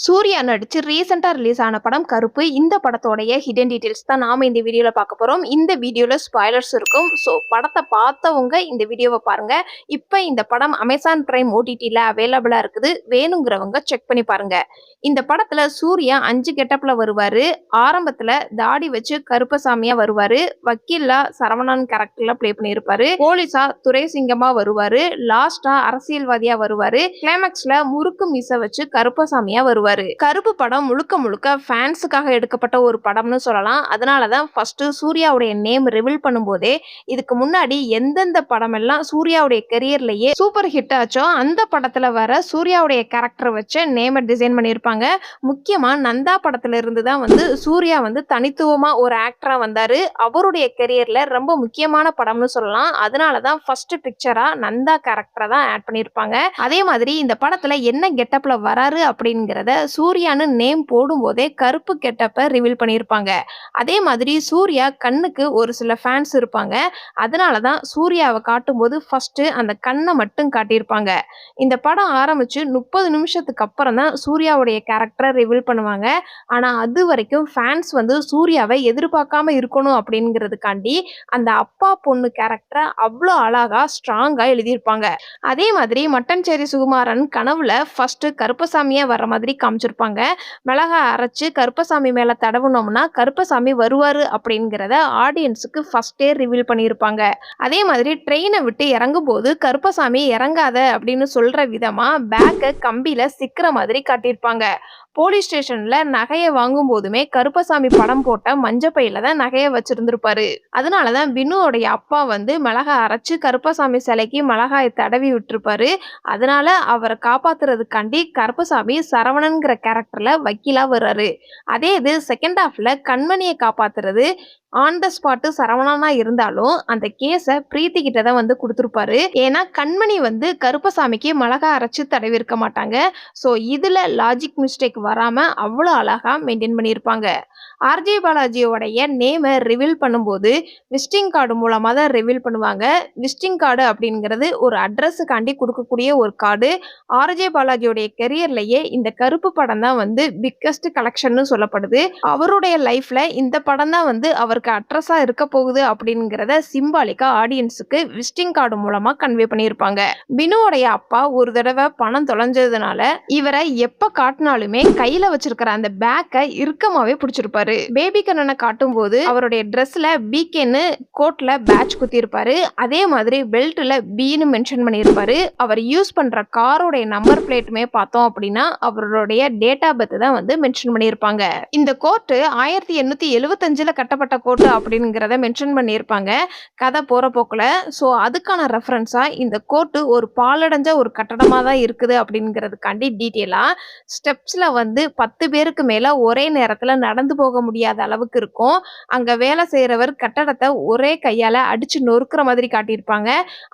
சூர்யா நடிச்சு ரீசெண்டா ரிலீஸ் ஆன படம் கருப்பு. இந்த படத்தோடைய ஹிடன் டீடைல்ஸ் தான் நாம இந்த வீடியோல பார்க்க போறோம். இந்த வீடியோல ஸ்பாய்லர்ஸ் இருக்கும். ஸோ படத்த பார்த்தவங்க இந்த வீடியோவ பாருங்க. இப்ப இந்த படம் அமேசான் பிரைம் ஓடிடில அவைலபிளா இருக்குது. வேணுங்கிறவங்க செக் பண்ணி பாருங்க. இந்த படத்துல சூர்யா 5 கெட்டப்ல வருவாரு. ஆரம்பத்துல தாடி வச்சு கருப்பசாமியா வருவாரு. வக்கீலா சரவணன் கேரக்டர்ல ப்ளே பண்ணியிருப்பாரு. போலீஸா துரைசிங்கமா வருவாரு. லாஸ்டா அரசியல்வாதியா வருவாரு. கிளைமாக்ஸ்ல முறுக்கு மீச வச்சு கருப்பசாமியா வருவாரு. கருப்பு படம் முழுக்க முழுக்க ஃபேன்ஸுக்காக எடுக்கப்பட்ட ஒரு படம்னு சொல்லலாம். அதனாலதான் ஃபர்ஸ்ட் சூர்யாவுடைய நேம் ரிவீல் பண்ணும்போதே இதுக்கு முன்னாடி எந்தெந்த படம் எல்லாம் சூர்யாவுடைய கெரியர்லயே சூப்பர் ஹிட் ஆச்சோ அந்த படத்துல வர சூர்யாவுடைய கேரக்டர் வச்சு நேம டிசைன் பண்ணியிருப்பாங்க. முக்கியமா நந்தா படத்துல இருந்து தான் சூர்யா தனித்துவமா ஒரு ஆக்டரா வந்தாரு. அவருடைய கெரியர்ல ரொம்ப முக்கியமான படம்னு சொல்லலாம். அதனாலதான் ஃபர்ஸ்ட் பிக்சரா நந்தா கேரக்டரை தான் ஆட் பண்ணியிருப்பாங்க. அதே மாதிரி இந்த படத்துல என்ன கெட்டப்ல வராரு அப்படிங்கிறத சூர்யான்னு நேம் போடும்போதே கருப்பு கெட்டப்ப ரிவீல் பண்ணியிருப்பாங்க. அதே மாதிரி சூர்யா கண்ணுக்கு ஒரு சில ஃபேன்ஸ் இருப்பாங்க. அதனாலதான் சூர்யாவை காட்டும்போது ஃபர்ஸ்ட் அந்த கண்ணை மட்டும் காட்டியிருப்பாங்க. இந்த படம் ஆரம்பிச்சு 30 நிமிஷத்துக்கு அப்புறம் தான் சூர்யாவுடைய கேரக்டரை ரிவீல் பண்ணுவாங்க. ஆனா அது வரைக்கும் ஃபேன்ஸ் சூர்யாவை எதிர்பார்க்காம இருக்கணும் அப்படிங்கிறதுக்காண்டி அந்த அப்பா பொண்ணு கேரக்டரை அவ்வளோ அழகா ஸ்ட்ராங்கா எழுதியிருப்பாங்க. அதே மாதிரி மட்டஞ்சேரி சுகுமாரன் கனவுல ஃபர்ஸ்ட் கருப்பசாமியா வர்ற மாதிரி காமிச்சிருப்பாங்க. மிளகா அரைச்சு கருப்பசாமி மேல தடவுனோம்னா கருப்பசாமி வருவாரு அப்படிங்கிறத ஆடியன்ஸுக்கு ஃபர்ஸ்டே ரிவீல் பண்ணியிருப்பாங்க. அதே மாதிரி ட்ரெயினை விட்டு இறங்கும் போது கருப்பசாமி இறங்காத அப்படின்னு சொல்ற விதமா பேக்கை கம்பியில சிக்கிற மாதிரி காட்டியிருப்பாங்க. போலீஸ் ஸ்டேஷன்ல நகையை வாங்கும் போதுமே கருப்பசாமி படம் போட்ட மஞ்ச பையில தான் நகையை வச்சிருந்திருப்பாரு. அதனாலதான் பினுவோடைய அப்பா மிளகா அரைச்சு கருப்பசாமி சிலைக்கு மிளகாயை தடவி விட்டுருப்பாரு. அதனால அவரை காப்பாத்துறதுக்காண்டி கருப்பசாமி சரவணன்கிற கேரக்டர்ல வக்கீலா வர்றாரு. அதே இது செகண்ட் ஹாஃப்ல கண்மணியை காப்பாத்துறது ஆன் த ஸ்பாட் சரவணனா இருந்தாலும் அந்த கேஸை பிரீத்தி கிட்ட தான் கொடுத்துருப்பாரு. ஏன்னா கண்மணி கருப்பசாமிக்கு மிளகா அரைச்சு தடவி இருக்க மாட்டாங்க. ஸோ இதுல லாஜிக் மிஸ்டேக் வராம அவ்வளோ அழகா மெயின்டைன் பண்ணியிருப்பாங்க. ஆர்ஜே பாலாஜியோடைய நேமை ரிவீல் பண்ணும்போது விசிட்டிங் கார்டு மூலமா தான் ரிவீல் பண்ணுவாங்க. விசிட்டிங் கார்டு அப்படிங்கிறது ஒரு அட்ரஸுக்காண்டி கொடுக்கக்கூடிய ஒரு கார்டு. ஆர்ஜே பாலாஜியோடைய கெரியர்லயே இந்த கருப்பு படம் தான் பிக்கஸ்ட் கலெக்ஷன் சொல்லப்படுது. அவருடைய லைஃப்ல இந்த படம் தான் அவருக்கு அட்ரஸா இருக்க போகுது அப்படிங்கிறத சிம்பாலிக்கா ஆடியன்ஸுக்கு விசிட்டிங் கார்டு மூலமா கன்வே பண்ணியிருப்பாங்க. பினுவோடைய அப்பா ஒரு தடவை பணம் தொலைஞ்சதுனால இவரை எப்ப காட்டினாலுமே கையில வச்சிருக்கிற அந்த பேக்கை இறுக்கமாவே பிடிச்சிருப்பாரு. பேபி கண்ணனை காட்டும் போது அவருடைய ட்ரெஸ்ல பிகேன்னு கோட்ல பேட்ச் குத்தி இருப்பாரு. அதே மாதிரி பெல்ட்ல பின்னு மென்ஷன் பண்ணியிருப்பாரு. அவர் யூஸ் பண்ற காரோட நம்பர் பிளேட்டுமே பார்த்தோம் அப்படின்னா அவருடைய டேட் ஆஃப் பர்த் தான் மென்ஷன் பண்ணியிருப்பாங்க. இந்த கோர்ட் 1875ல கட்டப்பட்ட கோர்ட் அப்படிங்கிறத மென்ஷன் பண்ணியிருப்பாங்க கதை போற போக்குல. ஸோ அதுக்கான ரெஃபரன்ஸா இந்த கோர்ட் ஒரு பாலடைஞ்ச ஒரு கட்டடமா தான் இருக்குது அப்படிங்கிறதுக்காண்டி டீட்டெயிலா ஸ்டெப்ஸ்ல 10 பேருக்கு மேல ஒரே நேரத்துல நடந்து போக முடியாத அளவுக்கு இருக்கும். அங்க வேலை செய்யறவர் கட்டடத்தை ஒரே கையால அடிச்சு நொறுக்கிற மாதிரி காட்டியிருப்பாங்க.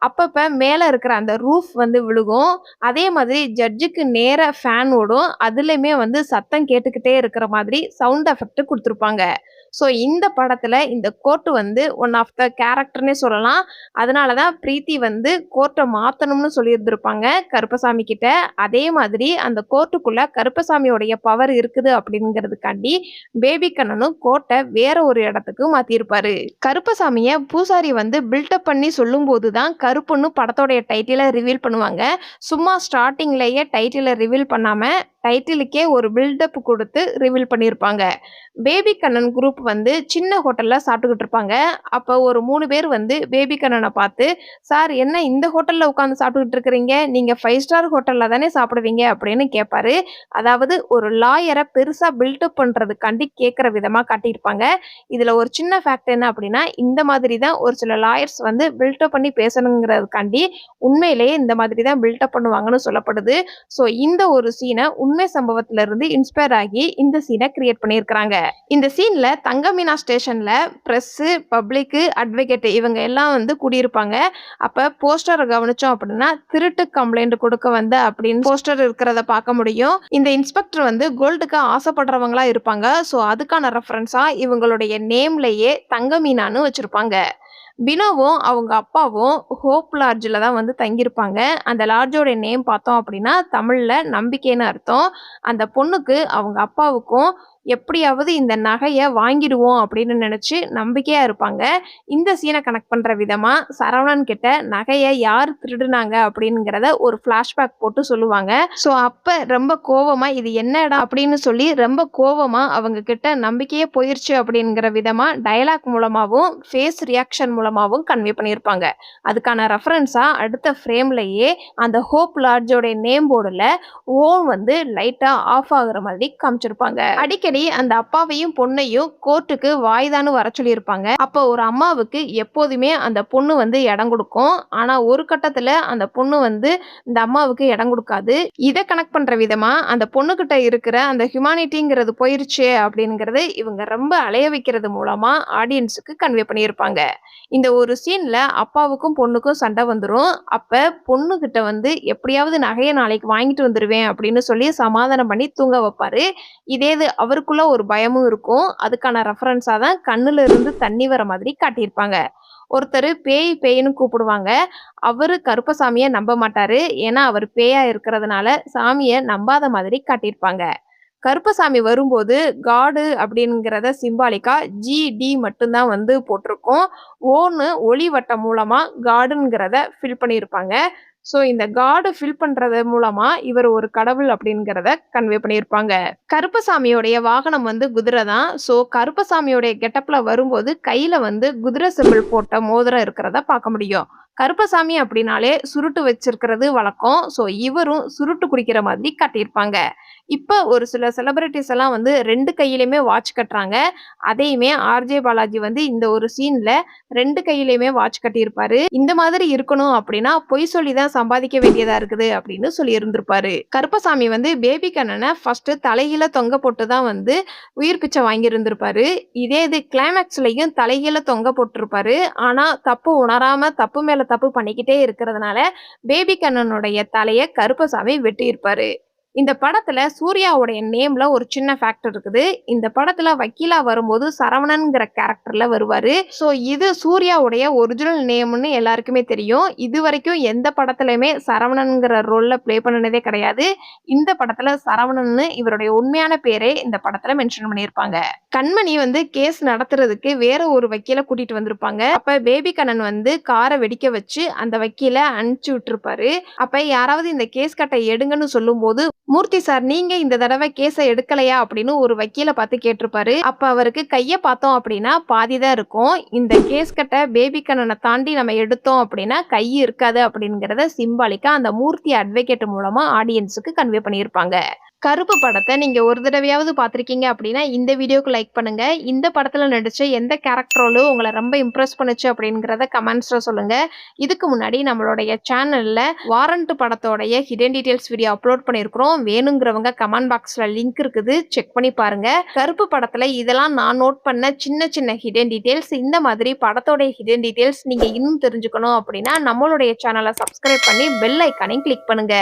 அப்பப்ப மேல இருக்கிற அந்த ரூஃப் விழுகும். அதே மாதிரி ஜட்ஜுக்கு நேர ஃபேன் ஓடும். அதுலயுமே சத்தம் கேட்டுக்கிட்டே இருக்கிற மாதிரி சவுண்ட் எஃபெக்ட் கொடுத்துருப்பாங்க. ஸோ இந்த படத்துல இந்த கோர்ட் ஒன் ஆஃப் த கேரக்டர்னே சொல்லலாம். அதனாலதான் பிரீத்தி கோர்ட்டை மாத்தணும்னு சொல்லியிருந்திருப்பாங்க கருப்பசாமி கிட்ட. அதே மாதிரி அந்த கோர்ட்டுக்குள்ள கருப்பசாமியோடைய பவர் இருக்குது அப்படிங்கிறதுக்காண்டி பேபி கண்ணனும் கோர்ட்டை வேற ஒரு இடத்துக்கு மாத்திருப்பாரு. கருப்பசாமிய பூசாரி பில்டப் பண்ணி சொல்லும் போதுதான் கருப்புன்னு படத்தோடைய டைட்டிலை ரிவீல் பண்ணுவாங்க. சும்மா ஸ்டார்டிங்லயே டைட்டிலை ரிவீல் பண்ணாம டைட்டிலுக்கே ஒரு பில்டப் கொடுத்து ரிவீல் பண்ணியிருப்பாங்க. பேபி கண்ணன் குரூப் சின்ன ஹோட்டல்ல சாப்பிட்டுக்கிட்டு இருப்பாங்க. அப்போ ஒரு 3 பேர் பேபி கண்ணனை பார்த்து, சார் என்ன இந்த ஹோட்டல்ல உட்காந்து சாப்பிட்டுக்கிட்டு இருக்கிறீங்க, நீங்க 5 ஸ்டார் ஹோட்டல்ல தானே சாப்பிடுவீங்க அப்படின்னு கேட்பாரு. அதாவது ஒரு லாயரை பெருசா பில்டப் பண்றதுக்காண்டி கேட்கிற விதமா காட்டியிருப்பாங்க. இதுல ஒரு சின்ன ஃபேக்ட் என்ன அப்படின்னா இந்த மாதிரி தான் ஒரு சில லாயர்ஸ் பில்டப் பண்ணி பேசணுங்கிறதுக்காண்டி உண்மையிலேயே இந்த மாதிரி தான் பில்டப் பண்ணுவாங்கன்னு சொல்லப்படுது. ஸோ இந்த ஒரு சீனை உண்மை சம்பவத்துல இருந்து இன்ஸ்பயர் ஆகி இந்த சீனை கிரியேட் பண்ணியிருக்கிறாங்க. இந்த சீன்ல தங்கமீனா ஸ்டேஷன்ல பிரஸ், பப்ளிக், அட்வொகேட் இவங்க எல்லாம் கூடியிருப்பாங்க. அப்ப போஸ்டரை கவனிச்சோம் அப்படின்னா திருட்டு கம்ப்ளைண்ட் கொடுக்க அப்படின்னு போஸ்டர் இருக்கிறத பார்க்க முடியும். இந்த இன்ஸ்பெக்டர் கோல்டுக்கு ஆசைப்படுறவங்களா இருப்பாங்க. ஸோ அதுக்கான ரெஃபரன்ஸா இவங்களுடைய நேம்லயே தங்கமீனான்னு வச்சிருப்பாங்க. பினோவும் அவங்க அப்பாவும் ஹோப் லாட்ஜ்ல தான் வந்து தங்கியிருப்பாங்க. அந்த லாட்ஜோட நேம் பார்த்தோம் அப்படின்னா, தமிழ்ல நம்பிக்கைன்னு அர்த்தம். அந்த பொண்ணுக்கு அவங்க அப்பாவுக்கும் எப்படியாவது இந்த நகைய வாங்கிடுவோம் அப்படின்னு நினைச்சு நம்பிக்கையா இருப்பாங்க. இந்த சீன கனெக்ட் பண்ற விதமா சரவணன் கிட்ட நகைய யார் திருடுனாங்க அப்படிங்கிறத ஒரு ஃபிளாஷ்பேக் போட்டு சொல்லுவாங்க. ஸோ அப்ப ரொம்ப கோவமா இது என்னடா அப்படின்னு சொல்லி ரொம்ப கோவமா அவங்க கிட்ட நம்பிக்கையே போயிருச்சு அப்படிங்கிற விதமா டயலாக் மூலமாவும் ஃபேஸ் ரியாக்ஷன் மூலமாவும் கன்வே பண்ணியிருப்பாங்க. அதுக்கான ரெஃபரன்ஸா அடுத்த ஃப்ரேம்லயே அந்த ஹோப் லாட்ஜோட நேம் போர்டுல ஓம் வந்து லைட்டா ஆஃப் ஆகுற மாதிரி காமிச்சிருப்பாங்க. அடிக்கடி அந்த அப்பாவையும் பொண்ணையும் கோர்ட்டுக்கு வாய்தான்னு வர சொல்லியிருப்பாங்க. அப்போ ஒரு அம்மாவுக்கு எப்போதுமே அந்த பொண்ணு வந்து இடம் கொடுக்கும். ஆனா ஒரு கட்டத்துல அந்த பொண்ணு வந்து இந்த அம்மாவுக்கு இடம் கொடுக்காது. இதை கனெக்ட் பண்ற விதமா அந்த பொண்ணுகிட்ட இருக்கிற அந்த ஹியூமானிட்டிங்கிறது போயிருச்சு அப்படிங்கிறது இவங்க ரொம்ப அலைய வைக்கிறது மூலமா ஆடியன்ஸுக்கு கன்வே பண்ணியிருப்பாங்க. இந்த ஒரு சீன்ல அப்பாவுக்கும் பொண்ணுக்கும் சண்டை வந்துரும். அப்ப பொண்ணுகிட்ட வந்து எப்படியாவது நகையை நாளைக்கு வாங்கிட்டு வந்துருவேன் அப்படின்னு சொல்லி சமாதானம் பண்ணி தூங்க வைப்பாரு. இதே இது அவருக்குள்ள ஒரு பயமும் இருக்கும். அதுக்கான ரெஃபரன்ஸா தான் கண்ணுல இருந்து தண்ணி வர மாதிரி காட்டியிருப்பாங்க. ஒருத்தரு பேய் பேய்ன்னு கூப்பிடுவாங்க. அவரு கருப்பசாமிய நம்ப மாட்டாரு. ஏன்னா அவர் பேயா இருக்கிறதுனால சாமிய நம்பாத மாதிரி காட்டியிருப்பாங்க. கருப்பசாமி வரும்போது காடு அப்படிங்கிறத சிம்பாலிக்கா ஜிடி மட்டும்தான் வந்து போட்டிருக்கும். ஓன்னு ஒளி வட்டம் மூலமா காடுங்கிறத ஃபில் பண்ணியிருப்பாங்க. ஸோ இந்த காடு ஃபில் பண்றது மூலமா இவர் ஒரு கடவுள் அப்படிங்கிறத கன்வே பண்ணியிருப்பாங்க. கருப்பசாமியோடைய வாகனம் வந்து குதிரை தான். ஸோ கருப்பசாமியோடைய கெட்டப்ல வரும்போது கையில வந்து குதிரை சிம்பிள் போட்ட மோதிரம் இருக்கிறத பார்க்க முடியும். கருப்பசாமி அப்படின்னாலே சுருட்டு வச்சிருக்கிறது வழக்கம். ஸோ இவரும் சுருட்டு குடிக்கிற மாதிரி காட்டியிருப்பாங்க. இப்ப ஒரு சில செலிபிரிட்டீஸ் எல்லாம் வந்து 2 கையிலயுமே வாட்ச் கட்டுறாங்க. அதையுமே ஆர்ஜே பாலாஜி வந்து இந்த ஒரு சீன்ல 2 கையிலயுமே வாட்ச் கட்டியிருப்பாரு. இந்த மாதிரி இருக்கணும் அப்படின்னா பொய் சொல்லி தான் சம்பாதிக்க வேண்டியதா இருக்குது அப்படின்னு சொல்லி இருந்திருப்பாரு. கருப்பசாமி வந்து பேபி கண்ணனை ஃபர்ஸ்ட் தலைகீழ தொங்க போட்டு தான் வந்து உயிர் பிச்சை வாங்கி இருந்திருப்பாரு. இதே இது கிளைமேக்ஸ்லயும் தலைகீழ தொங்க போட்டிருப்பாரு. ஆனா தப்பு உணராம தப்பு மேல தப்பு பண்ணிக்கிட்டே இருக்கிறதுனால பேபி கண்ணனுடைய தலைய கருப்பசாமி வெட்டியிருப்பாரு. இந்த படத்துல சூர்யாவுடைய நேம்ல ஒரு சின்ன ஃபேக்ட் இருக்குது. இந்த படத்துல வக்கீலா வரும்போது சரவணன்ங்கிற கேரக்டர்ல வருவாரு. ஸோ இது சூர்யாவுடைய ஒரிஜினல் நேம்னு எல்லாருக்குமே தெரியும். இது வரைக்கும் எந்த படத்துலயுமே சரவணன்ங்கிற ரோல்ல ப்ளே பண்ணினதே கிடையாது. இந்த படத்துல சரவணன்னு இவருடைய உண்மையான பேரே இந்த படத்துல மென்ஷன் பண்ணியிருப்பாங்க. கண்மணி வந்து கேஸ் நடத்துறதுக்கு வேற ஒரு வக்கீல கூட்டிட்டு வந்திருப்பாங்க. அப்ப பேபி கண்ணன் வந்து காரை வெடிக்க வச்சு அந்த வக்கீல அனுப்பிச்சு விட்டுருப்பாரு. அப்ப யாராவது இந்த கேஸ் கட்டை எடுங்கன்னு சொல்லும் போது மூர்த்தி சார் நீங்க இந்த தடவை கேஸை எடுக்கலையா அப்படின்னு ஒரு வக்கீல பார்த்து கேட்டிருப்பாரு. அப்ப அவருக்கு கைய பார்த்தோம் அப்படின்னா பாதிதான் இருக்கும். இந்த கேஸ் கட்டை பேபி கண்ணனை தாண்டி நம்ம எடுத்தோம் அப்படின்னா கை இருக்காது அப்படிங்கறத சிம்பாலிக்கா அந்த மூர்த்தி அட்வொகேட் மூலமா ஆடியன்ஸுக்கு கன்வே பண்ணியிருப்பாங்க. கருப்பு படத்தை நீங்க ஒரு தடவையாவது பார்த்திருக்கீங்க அப்படின்னா இந்த வீடியோக்கு லைக் பண்ணுங்க. இந்த படத்துல நடிச்ச எந்த கேரக்டரோலும் உங்களை ரொம்ப இம்ப்ரெஸ் பண்ணுச்சு அப்படிங்கிறத கமெண்ட்ஸ்ல சொல்லுங்க. இதுக்கு முன்னாடி நம்மளுடைய சேனல்ல வாரண்ட் படத்தோடைய ஹிடன் டீடைல்ஸ் வீடியோ அப்லோட் பண்ணியிருக்கிறோம். வேணுங்கிறவங்க கமெண்ட் பாக்ஸ்ல லிங்க் இருக்குது, செக் பண்ணி பாருங்க. கருப்பு படத்துல இதெல்லாம் நான் நோட் பண்ண சின்ன சின்ன ஹிடன் டீடைல்ஸ். இந்த மாதிரி படத்தோடைய ஹிடன் டீடைல்ஸ் நீங்க இன்னும் தெரிஞ்சுக்கணும் அப்படின்னா நம்மளுடைய சேனலை சப்ஸ்கிரைப் பண்ணி பெல் ஐக்கானையும் கிளிக் பண்ணுங்க.